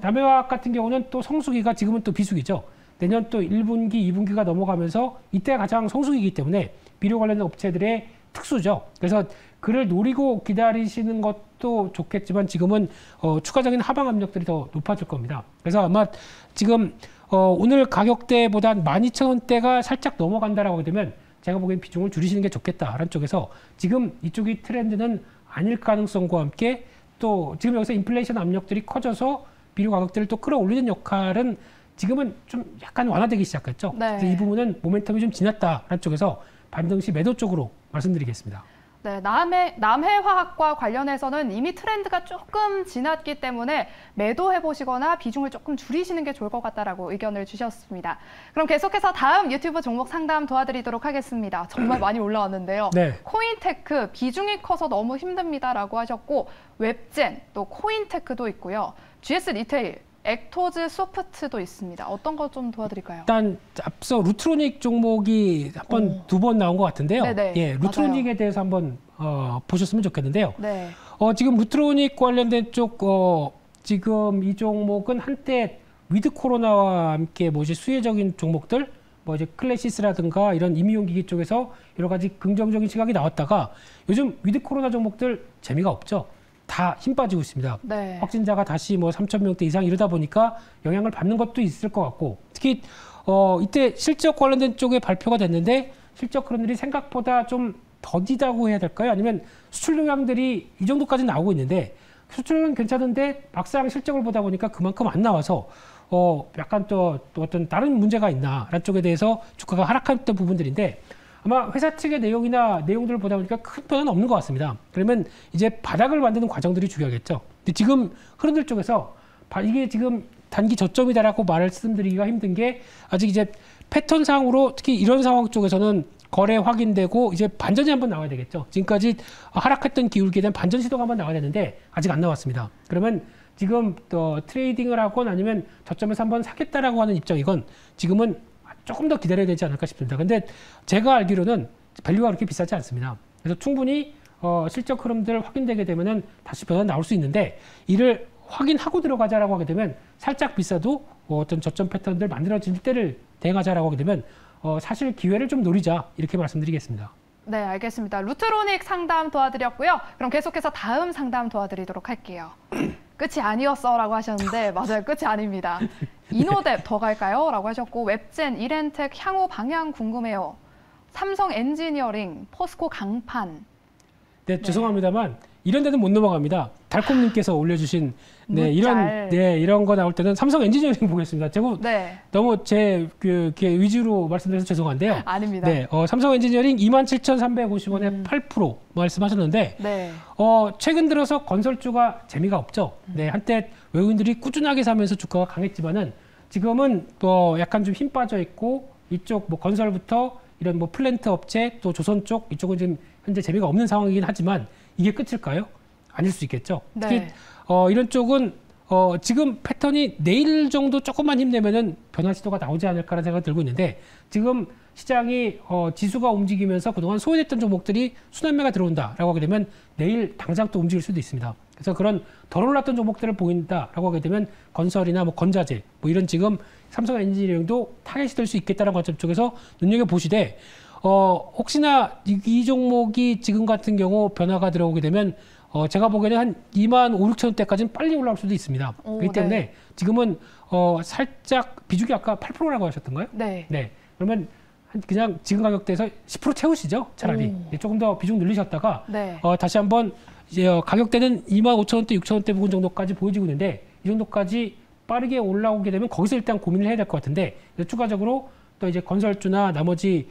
B: 남해화학 같은 경우는 또 성수기가 지금은 또 비수기죠. 내년 또 1분기, 2분기가 넘어가면서 이때가 가장 성수기이기 때문에 비료 관련 업체들의 특수죠. 그래서 그를 노리고 기다리시는 것도 좋겠지만 지금은 추가적인 하방 압력들이 더 높아질 겁니다. 그래서 아마 지금 오늘 가격대보다 12,000원대가 살짝 넘어간다라고 되면 제가 보기엔 비중을 줄이시는 게 좋겠다라는 쪽에서 지금 이쪽이 트렌드는 아닐 가능성과 함께 또 지금 여기서 인플레이션 압력들이 커져서 비료 가격들을 또 끌어올리는 역할은 지금은 좀 약간 완화되기 시작했죠.
A: 네.
B: 그래서 이 부분은 모멘텀이 좀 지났다라는 쪽에서 반등 시 매도 쪽으로 말씀드리겠습니다.
A: 네, 남해화학과 관련해서는 이미 트렌드가 조금 지났기 때문에 매도해보시거나 비중을 조금 줄이시는 게 좋을 것 같다라고 의견을 주셨습니다. 그럼 계속해서 다음 유튜브 종목 상담 도와드리도록 하겠습니다. 정말 많이 올라왔는데요.
B: 네.
A: 코인테크 비중이 커서 너무 힘듭니다라고 하셨고 웹젠 또 코인테크도 있고요. GS 리테일 액토즈 소프트도 있습니다. 어떤 거 좀 도와드릴까요?
B: 일단 앞서 루트로닉 종목이 두 번 나온 것 같은데요.
A: 네네,
B: 예, 루트로닉에
A: 맞아요.
B: 대해서 한번 보셨으면 좋겠는데요.
A: 네.
B: 지금 루트로닉 관련된 쪽 지금 이 종목은 한때 위드 코로나와 함께 뭐지 수혜적인 종목들 뭐 이제 클래시스라든가 이런 임의용기기 쪽에서 여러 가지 긍정적인 시각이 나왔다가 요즘 위드 코로나 종목들 재미가 없죠. 다 힘 빠지고 있습니다.
A: 네.
B: 확진자가 다시 뭐 3,000명대 이상 이러다 보니까 영향을 받는 것도 있을 것 같고 특히 이때 실적 관련된 쪽에 발표가 됐는데 실적 흐름들이 생각보다 좀 더디다고 해야 될까요? 아니면 수출 영향들이 이 정도까지 나오고 있는데 수출은 괜찮은데 막상 실적을 보다 보니까 그만큼 안 나와서 약간 또 어떤 다른 문제가 있나라는 쪽에 대해서 주가가 하락했던 부분들인데 아마 회사 측의 내용들을 보다 보니까 큰 변화는 없는 것 같습니다. 그러면 이제 바닥을 만드는 과정들이 중요하겠죠. 근데 지금 흐름들 쪽에서 이게 지금 단기 저점이다라고 말씀드리기가 힘든 게 아직 이제 패턴상으로 특히 이런 상황 쪽에서는 거래 확인되고 이제 반전이 한번 나와야 되겠죠. 지금까지 하락했던 기울기에 대한 반전 시도가 한번 나와야 되는데 아직 안 나왔습니다. 그러면 지금 또 트레이딩을 하건 아니면 저점에서 한번 사겠다라고 하는 입장이건 지금은 조금 더 기다려야 되지 않을까 싶습니다. 근데 제가 알기로는 밸류가 그렇게 비싸지 않습니다. 그래서 충분히 실적 흐름들 확인되게 되면은 다시 변화 나올 수 있는데 이를 확인하고 들어가자라고 하게 되면 살짝 비싸도 어떤 저점 패턴들 만들어질 때를 대응하자라고 하게 되면 사실 기회를 좀 노리자 이렇게 말씀드리겠습니다.
A: 네, 알겠습니다. 루트로닉 상담 도와드렸고요. 그럼 계속해서 다음 상담 도와드리도록 할게요. 끝이 아니었어라고 하셨는데 맞아요, 끝이 아닙니다. 이노뎁 더 갈까요? 라고 하셨고 웹젠, 이렌텍 향후 방향 궁금해요. 삼성 엔지니어링, 포스코 강판.
B: 네, 죄송합니다만 이런 데는 못 넘어갑니다. 달콤님께서 올려주신 이런 거 나올 때는 삼성 엔지니어링 보겠습니다. 제가 너무 제 위주로 말씀드려서 죄송한데요.
A: 아닙니다.
B: 네, 삼성 엔지니어링 27,350원에 8% 말씀하셨는데 최근 들어서 건설주가 재미가 없죠. 네, 한때 외국인들이 꾸준하게 사면서 주가가 강했지만은 지금은 약간 좀 힘 빠져 있고 이쪽 건설부터 이런 플랜트 업체 또 조선 쪽 이쪽은 지금 현재 재미가 없는 상황이긴 하지만 이게 끝일까요? 아닐 수 있겠죠. 특히 이런 쪽은 지금 패턴이 내일 정도 조금만 힘내면은 변화 시도가 나오지 않을까라는 생각이 들고 있는데 지금 시장이 지수가 움직이면서 그동안 소외됐던 종목들이 순환매가 들어온다라고 하게 되면 내일 당장 또 움직일 수도 있습니다. 그래서 그런 덜 올랐던 종목들을 보인다라고 하게 되면 건설이나 건자재 이런 지금 삼성 엔지니어링도 타겟이 될 수 있겠다는 관점 쪽에서 눈여겨보시되 혹시나 이 종목이 지금 같은 경우 변화가 들어오게 되면 제가 보기에는 한 25,000~26,000원대까지는 빨리 올라올 수도 있습니다. 그렇기 때문에 지금은 살짝 비중이 아까 8%라고 하셨던가요? 네. 그러면 그냥 지금 가격대에서 10% 채우시죠. 차라리. 조금 더 비중 늘리셨다가 다시 한번 이제 가격대는 25,000원대, 6,000원대 부근 정도까지 보여지고 있는데 이 정도까지 빠르게 올라오게 되면 거기서 일단 고민을 해야 될 것 같은데 추가적으로 또 이제 건설주나 나머지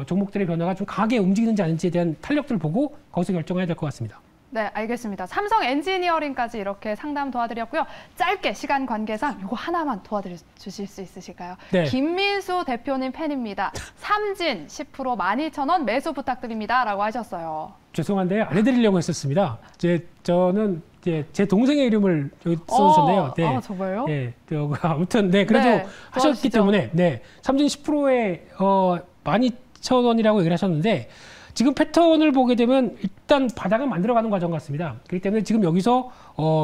B: 종목들의 변화가 좀 강하게 움직이는지 아닌지에 대한 탄력들을 보고 거기서 결정해야 될 것 같습니다.
A: 네, 알겠습니다. 삼성 엔지니어링까지 이렇게 상담 도와드렸고요. 짧게 시간 관계상 이거 하나만 도와주실 수 있으실까요?
B: 네.
A: 김민수 대표님 팬입니다. 삼진 10% 12,000원 매수 부탁드립니다. 라고 하셨어요.
B: 죄송한데 안 해드리려고 했었습니다. 저는 제 동생의 이름을 여기 써주셨네요.
A: 네. 정말요?
B: 네. 아무튼 그래도 하셨기 때문에 삼진 10%에 12,000원이라고 얘기를 하셨는데 지금 패턴을 보게 되면 일단 바닥을 만들어가는 과정 같습니다. 그렇기 때문에 지금 여기서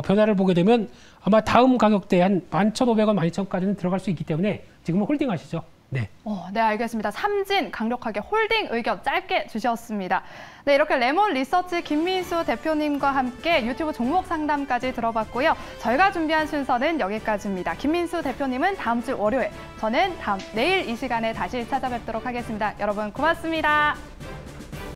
B: 변화를 보게 되면 아마 다음 가격대 한 11,500원, 12,000원까지는 들어갈 수 있기 때문에 지금은 홀딩 하시죠. 네.
A: 네, 알겠습니다. 삼진 강력하게 홀딩 의견 짧게 주셨습니다. 네, 이렇게 레몬 리서치 김민수 대표님과 함께 유튜브 종목 상담까지 들어봤고요. 저희가 준비한 순서는 여기까지입니다. 김민수 대표님은 다음 주 월요일, 저는 내일 이 시간에 다시 찾아뵙도록 하겠습니다. 여러분 고맙습니다.